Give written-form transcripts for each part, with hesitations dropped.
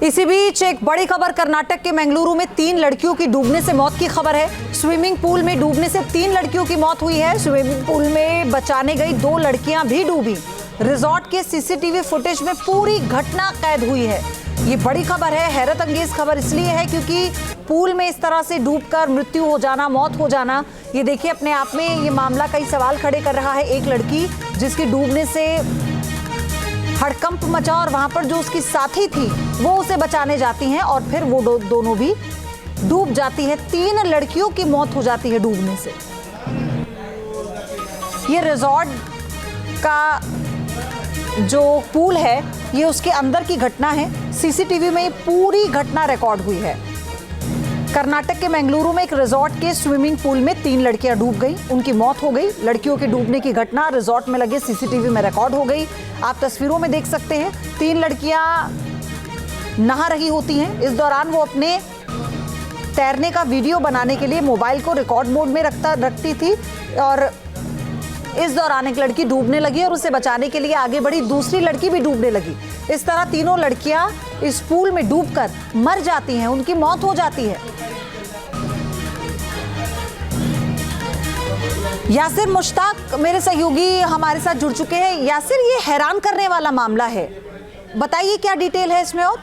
इसी बीच एक बड़ी खबर कर्नाटक के मंगलुरु में 3 लड़कियों की डूबने से मौत की खबर है। स्विमिंग पूल में डूबने से 3 लड़कियों की मौत हुई है। स्विमिंग पूल में बचाने गई 2 लड़कियां भी डूबी। रिजॉर्ट के सीसीटीवी फुटेज में पूरी घटना कैद हुई है। ये बड़ी खबर है। हैरत अंगेज खबर इसलिए है क्योंकि पूल में इस तरह से डूबकर मृत्यु हो जाना, मौत हो जाना, ये देखिए अपने आप में ये मामला कई सवाल खड़े कर रहा है। एक लड़की जिसकी डूबने से हड़कंप मचा और वहां पर जो उसकी साथी थी वो उसे बचाने जाती हैं और फिर वो दोनों भी डूब जाती है। 3 लड़कियों की मौत हो जाती है डूबने से। ये रिजॉर्ट का जो पूल है ये उसके अंदर की घटना है। सीसीटीवी में पूरी घटना रिकॉर्ड हुई है। कर्नाटक के मंगलुरु में एक रिजॉर्ट के स्विमिंग पूल में 3 लड़कियां डूब गई, उनकी मौत हो गई। लड़कियों के डूबने की घटना रिजॉर्ट में लगे सीसीटीवी में रिकॉर्ड हो गई। आप तस्वीरों में देख सकते हैं 3 लड़कियां नहा रही होती हैं। इस दौरान वो अपने तैरने का वीडियो बनाने के लिए मोबाइल को रिकॉर्ड मोड में रखती थी और इस दौरान एक लड़की डूबने लगी और उसे बचाने के लिए आगे बढ़ी दूसरी लड़की भी डूबने लगी। इस तरह तीनों लड़कियां इस पूल में डूबकर मर जाती हैं, उनकी मौत हो जाती है। यासिर मुश्ताक मेरे सहयोगी हमारे साथ जुड़ चुके हैं। यासिर, ये हैरान करने वाला मामला है, बताइए क्या डिटेल है इसमें। और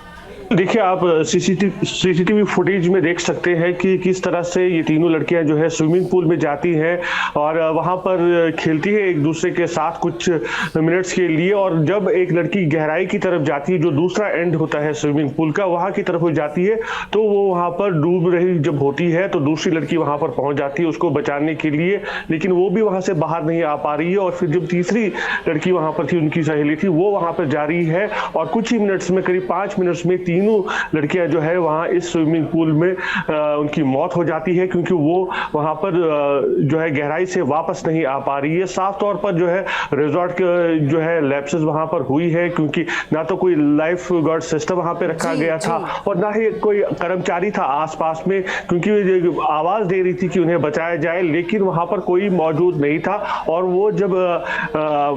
देखिए, आप सीसीटीवी फुटेज में देख सकते हैं कि किस तरह से ये तीनों लड़कियां जो है स्विमिंग पूल में जाती हैं और वहां पर खेलती है एक दूसरे के साथ कुछ मिनट्स के लिए। और जब एक लड़की गहराई की तरफ जाती है, जो दूसरा एंड होता है स्विमिंग पूल का, वहां की तरफ हो जाती है, तो वो वहां पर डूब रही जब होती है तो दूसरी लड़की वहां पर पहुंच जाती है उसको बचाने के लिए, लेकिन वो भी वहां से बाहर नहीं आ पा रही है। और फिर जब तीसरी लड़की वहां पर थी, उनकी सहेली थी, वो वहां पर जा रही है और कुछ ही मिनट्स में, करीब 5 मिनट्स में तीनों लड़कियां जो है वहां इस स्विमिंग पूल में उनकी मौत हो जाती है, क्योंकि वो वहां पर जो है गहराई से वापस नहीं आ पा रही है। साफ तौर पर जो है रिजॉर्ट के जो है लैप्सेस वहां पर हुई है, क्योंकि ना तो कोई लाइफ गार्ड सिस्टम वहां पे रखा गया था और ना ही कोई कर्मचारी था आसपास में, क्योंकि आवाज दे रही थी कि उन्हें बचाया जाए, लेकिन वहां पर कोई मौजूद नहीं था। और वो जब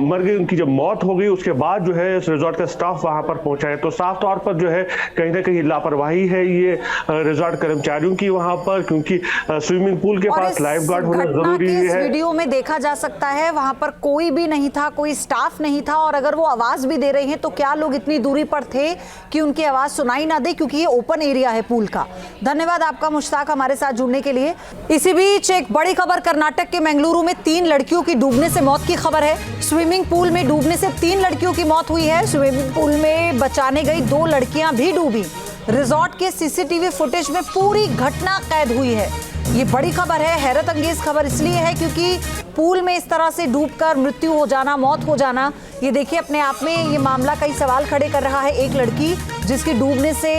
मर गई, उनकी जब मौत हो गई, उसके बाद जो है इस रिजॉर्ट का स्टाफ वहां पर पहुंचा है। तो साफ तौर पर जो है कहीं ना कहीं लापरवाही है ये रिजॉर्ट कर्मचारियों की वहां पर, क्योंकि स्विमिंग पूल के पास लाइफ गार्ड होना जरूरी है। इस वीडियो में देखा जा सकता है वहां पर कोई भी नहीं था, कोई स्टाफ नहीं था, और अगर वो आवाज भी दे रहे हैं तो क्या लोग इतनी दूरी पर थे कि उनकी आवाज सुनाई ना दे, क्योंकि ये ओपन एरिया है पूल का। धन्यवाद आपका मुश्ताक हमारे साथ जुड़ने के लिए। इसी बीच एक बड़ी खबर कर्नाटक के मंगलुरु में 3 लड़कियों की डूबने से मौत की खबर है। स्विमिंग पूल में डूबने से 3 लड़कियों की मौत हुई है। स्विमिंग पूल में बचाने गई 2 लड़कियां भी डूबी। रिजॉर्ट के सीसीटीवी फुटेज में पूरी घटना कैद हुई है। ये बड़ी खबर है। हैरत अंगेज खबर इसलिए है क्योंकि पूल में इस तरह से डूबकर मृत्यु हो जाना, मौत हो जाना, ये देखिए अपने आप में ये मामला कई सवाल खड़े कर रहा है। एक लड़की जिसकी डूबने से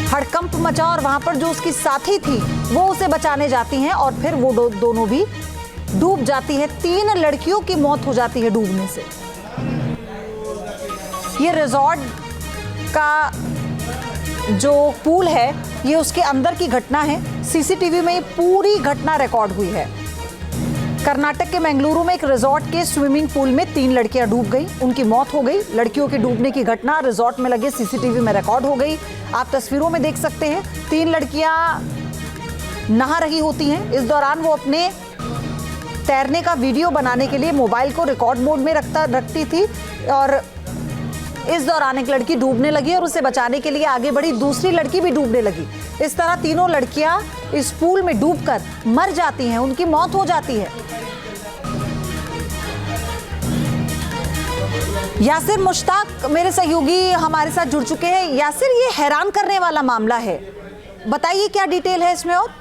हड़कंप मचा और वहां पर जो उसकी साथी थी वो उसे बचाने जाती हैं और फिर वो दोनों भी डूब जाती है। 3 लड़कियों की मौत हो जाती है डूबने से। ये रिजॉर्ट का जो पूल है ये उसके अंदर की घटना है। सीसीटीवी में पूरी घटना रिकॉर्ड हुई है। कर्नाटक के मंगलुरु में एक रिजॉर्ट के स्विमिंग पूल में 3 लड़कियां डूब गई, उनकी मौत हो गई। लड़कियों के डूबने की घटना रिजॉर्ट में लगे सीसीटीवी में रिकॉर्ड हो गई। आप तस्वीरों में देख सकते हैं 3 लड़कियां नहा रही होती हैं। इस दौरान वो अपने तैरने का वीडियो बनाने के लिए मोबाइल को रिकॉर्ड मोड में रखती थी और इस दौरान एक लड़की डूबने लगी और उसे बचाने के लिए आगे बढ़ी दूसरी लड़की भी डूबने लगी। इस तरह तीनों लड़कियां इस पूल में डूबकर मर जाती हैं, उनकी मौत हो जाती है। यासिर मुश्ताक मेरे सहयोगी हमारे साथ जुड़ चुके हैं। यासिर, ये हैरान करने वाला मामला है, बताइए क्या डिटेल है इसमें। और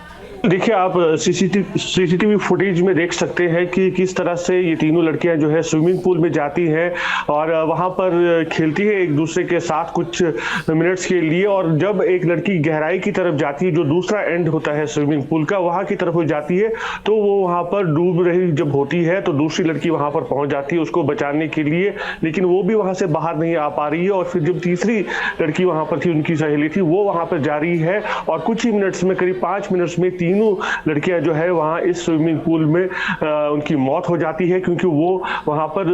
देखिए, आप सीसीटीवी फुटेज में देख सकते हैं कि किस तरह से ये तीनों लड़कियां जो है स्विमिंग पूल में जाती हैं और वहां पर खेलती है एक दूसरे के साथ कुछ मिनट्स के लिए। और जब एक लड़की गहराई की तरफ जाती है, जो दूसरा एंड होता है स्विमिंग पूल का, वहां की तरफ हो जाती है, तो वो वहां पर डूब रही जब होती है तो दूसरी लड़की वहां पर पहुंच जाती है उसको बचाने के लिए, लेकिन वो भी वहां से बाहर नहीं आ पा रही है। और फिर जब तीसरी लड़की वहां पर थी, उनकी सहेली थी, वो वहां पर जा रही है और कुछ ही मिनट्स में, करीब 5 मिनट्स में तीनों तीनों लड़कियां जो है वहां इस स्विमिंग पूल में उनकी मौत हो जाती है, क्योंकि वो वहां पर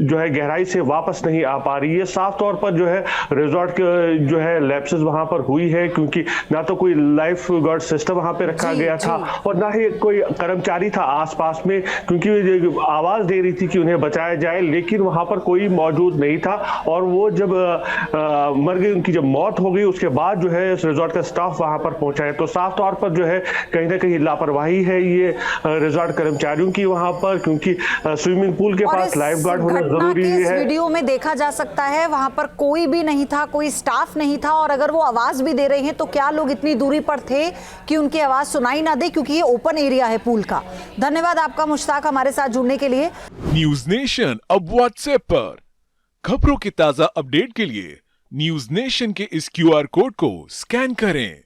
जो है गहराई से वापस नहीं आ पा रही है। साफ तौर पर जो है रिजॉर्ट जो है लैप्सेस वहां पर हुई है, क्योंकि ना तो कोई लाइफ गार्ड सिस्टम वहां पे रखा गया था और ना ही कोई कर्मचारी था आसपास में, क्योंकि आवाज दे रही थी कि उन्हें बचाया जाए, लेकिन वहां पर कोई मौजूद नहीं था। और वो जब मर गई, उनकी जब मौत हो गई, उसके बाद जो है इस रिजॉर्ट का स्टाफ वहां पर पहुंचा है। तो साफ तौर पर जो है कहीं ना कहीं लापरवाही है ये रिजॉर्ट कर्मचारियों की वहां पर, क्योंकि स्विमिंग पूल के पास लाइफ गार्ड होना जरूरी है। वीडियो में देखा जा सकता है वहां पर कोई भी नहीं था, कोई स्टाफ नहीं था, और अगर वो आवाज भी दे रहे हैं तो क्या लोग इतनी दूरी पर थे कि उनकी आवाज सुनाई ना दे, क्योंकि ये ओपन एरिया है पूल का। धन्यवाद आपका मुश्ताक हमारे साथ जुड़ने के लिए। न्यूज नेशन अब व्हाट्सएप पर खबरों के ताजा अपडेट के लिए न्यूज नेशन के इस QR कोड को स्कैन करें।